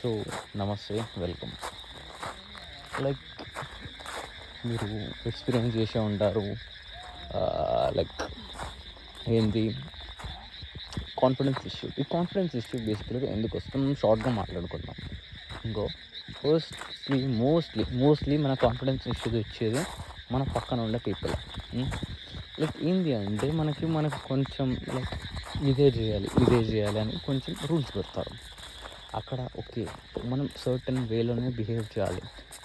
So నమస్తే, welcome. Like మీరు experience చేసే ఉంటారు. లైక్ ఏంది ఈ కాన్ఫిడెన్స్ ఇష్యూ బేసిక్గా ఎందుకు వస్తుంది షార్ట్గా మాట్లాడుకుందాం. ఇంకో మోస్ట్లీ మన కాన్ఫిడెన్స్ ఇష్యూస్ వచ్చేది మన పక్కన ఉండే పీపుల్. లైక్ ఏంది అంటే మనకు కొంచెం లైక్ ఇదే చేయాలి అని కొంచెం రూల్స్ పెడతారు. అక్కడ ఓకే, మనం సర్టన్ వేలోనే బిహేవ్ చేయాలి,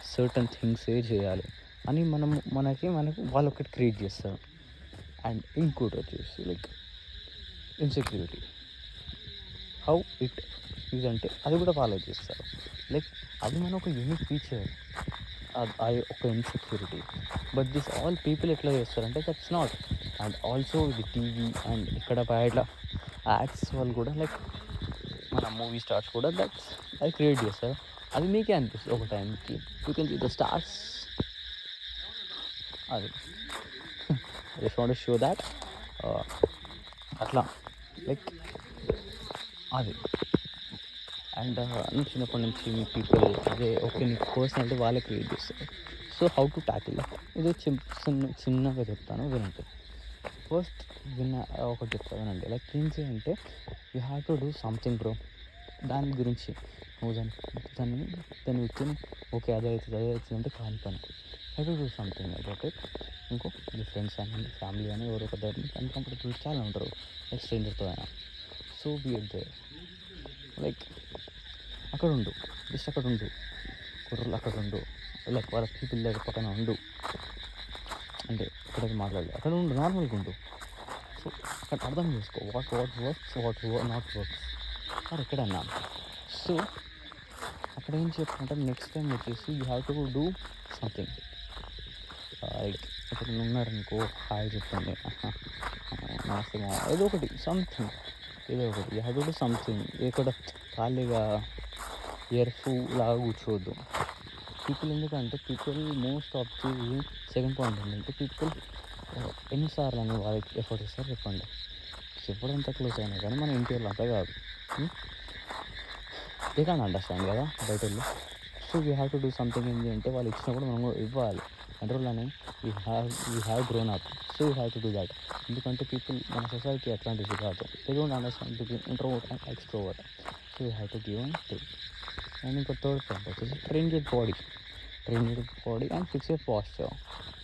సర్టన్ థింగ్సే చేయాలి అని మనకు వాళ్ళు ఒకటి క్రియేట్ చేస్తారు. అండ్ ఇంకోటి వచ్చేసి like insecurity, how it is అంటే అది కూడా ఫాలో చేస్తారు. లైక్ అది మన ఒక యూనిక్ ఫీచర్, అది ఒక insecurity. But this all people ఎట్లా చేస్తారంటే దట్స్ నాట్. అండ్ ఆల్సో ఇది టీవీ అండ్ ఇక్కడ బయట యాడ్స్ వాళ్ళు కూడా లైక్ మన మూవీ స్టార్స్ కూడా అది క్రియేట్ చేస్తారు. అది మీకే అనిపిస్తుంది ఒక టైంకి, you can see the stars. అది just want to show that అట్లా లైక్ అది. అండ్ చిన్నప్పటి నుంచి మీ పీపుల్ అదే ఓకే నీకు పర్సనాలిటీ వాళ్ళే క్రియేట్ చేస్తారు. సో హౌ టు ట్యాకిల్ ఇది చిన్నగా చెప్తాను వినండి. ఫస్ట్ ఒకటి చెప్తా వినండి. లైక్ ఏంటి అంటే you have to do something bro. దాని గురించి నువ్వు దాని వ్యక్తిని ఓకే అదే అవుతుంది అంటే కాని పని. Have to do something about it. ఇంకో మీ ఫ్రెండ్స్ అని ఫ్యామిలీ అని ఎవరో ఒక అన్కంఫర్టబుల్ చాలా ఉంటారు, లైక్ స్ట్రేంజర్తో అయినా. సో బియర్ దే లైక్ అక్కడ ఉండు, జస్ట్ అక్కడ ఉండు, కుర్రలు అక్కడ ఉండు, లైక్ వాళ్ళ పీపుల్ దగ్గర పక్కన ఉండు, అంటే ఇక్కడికి మాట్లాడలేదు అక్కడ ఉండు, నార్మల్గా ఉండు. సో అక్కడ అర్థం చేసుకో what works, what not works అది ఎక్కడన్నా. సో అక్కడ ఏం చెప్పాలంటే నెక్స్ట్ టైం వచ్చేసి you have to do something. Like ఇక్కడ ఉన్నారనుకో హాయ్ చెప్పండి, నమస్తే ఏదో ఒకటి సంథింగ్, ఏదో ఒకటి you have to do something. ఇక్కడ ఖాళీగా ఎయిర్ఫు లాగా కూర్చోవద్దు. పీపుల్ ఎందుకంటే people most of the second point ఏంటంటే పీపుల్ ఎన్నిసార్లు అని వాళ్ళకి ఎఫర్ట్ ఇస్తారు చెప్పండి. చెప్పడంతా క్లోజ్ అయినా కానీ మన ఇంటి వాళ్ళు అంతా కాదు, దే కాన్ అండర్స్టాండ్ కదా బయట వాళ్ళు. So we have to do something. ఏంటి అంటే వాళ్ళు ఇచ్చినప్పుడు మనం ఇవ్వాలి. కంట్రోల్లోనే we have grown up. So we have to do that. ఎందుకంటే పీపుల్ మన సొసైటీ అట్లాంటిది కాదు, they don't understand between introvert and extrovert. So we have to give and take. And ఇంకో థర్డ్ పాయింట్ వచ్చేసి train your body and fix your posture.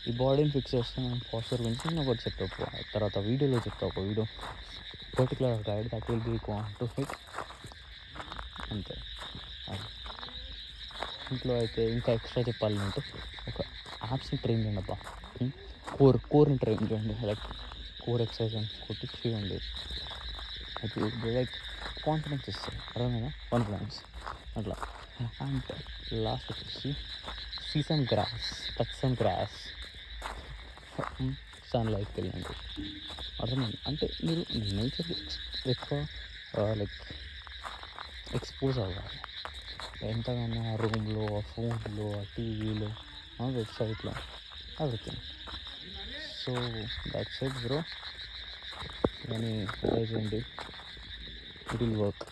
ఈ బాడీని fix చేస్తే మనం పాస్చర్ గురించి నేను ఒకటి చెప్తా, తర్వాత వీడియోలో చెప్తా. ఒక video particular guide that will be want to hit అంతే. ఇంట్లో అయితే ఇంకా ఎక్స్ట్రా చెప్పాలంటే ఒక యాప్స్ని ట్రైన్ చేయండి అబ్బా. కోర్ని ట్రైన్ చేయండి, లైక్ కోర్ ఎక్సర్సైజ్ అని కొట్టి చేయండి. అది లైక్ కాన్ఫిడెన్స్ ఇస్తుంది, అర్థమైనా? కాన్ఫిడెన్స్ అట్లా. అండ్ లాస్ట్ వచ్చేసి some grass, touch some grass, సన్లైట్కి వెళ్ళండి. అర్థమైంది? అంటే మీరు నేచర్ ఎక్కువ లైక్ ఎక్స్పోజ్ అవ్వాలి. ఎంతగానో ఆ రూమ్లో, ఆ ఫోన్లో, ఆ టీవీలో, ఆ వెబ్సైట్లో, everything. So that's it bro. కానీ ట్రై చేయండి, ఇట్ విల్ వర్క్.